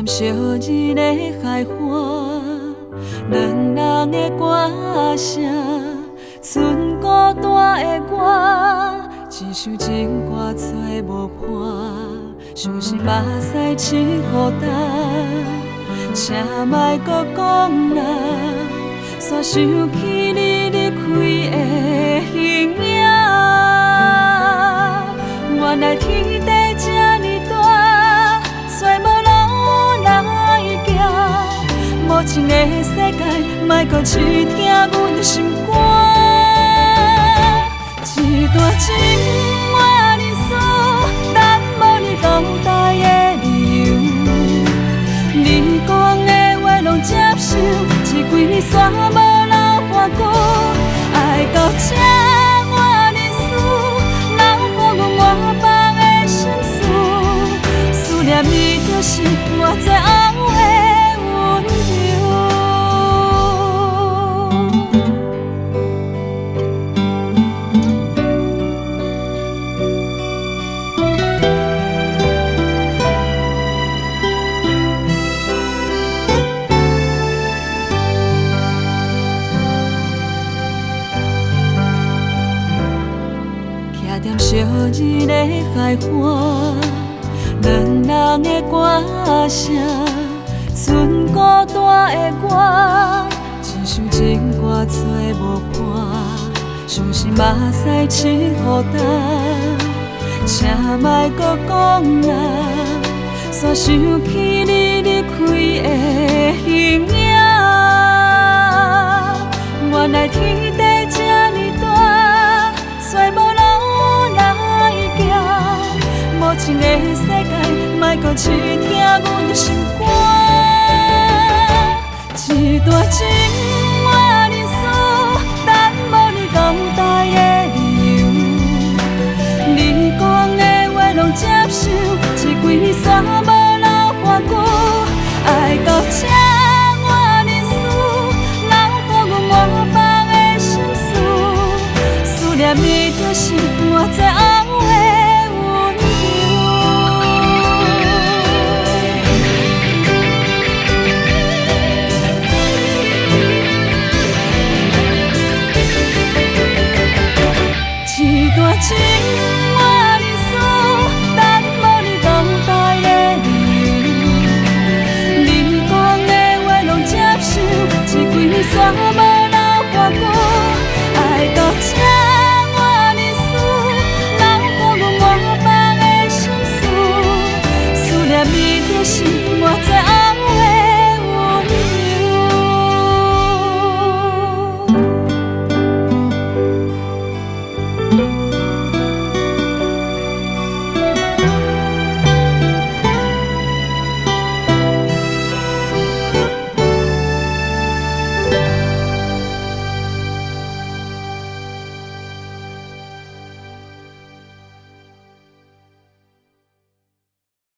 烧日的海花，两人的歌声，剩孤单的我，一首情歌找无伴，伤心目屎拭予干，请莫搁讲啦，煞想起你离开的形影。原来天地这呢大，找无路来行。无情的世界，莫搁试听阮的心肝。一段情话认输，但无你等待的理由。你讲的话拢接受，这几年煞无留半句。爱到这我认输，人予阮满腹的心事，思念你就是我最后的温柔。烧日的海花，两人的歌声，剩孤单的我，一首情歌找无伴，伤心目屎拭予干，请莫搁讲啦，煞想起你离开的形影。原来天地这呢大，找无无情的世界，莫搁试听阮的心肝。一段情话认输，但无你等待的理由。你讲的话拢接受，这几年煞无留半句。爱到这我认输，人予阮满腹的心事，思念你就是我最后。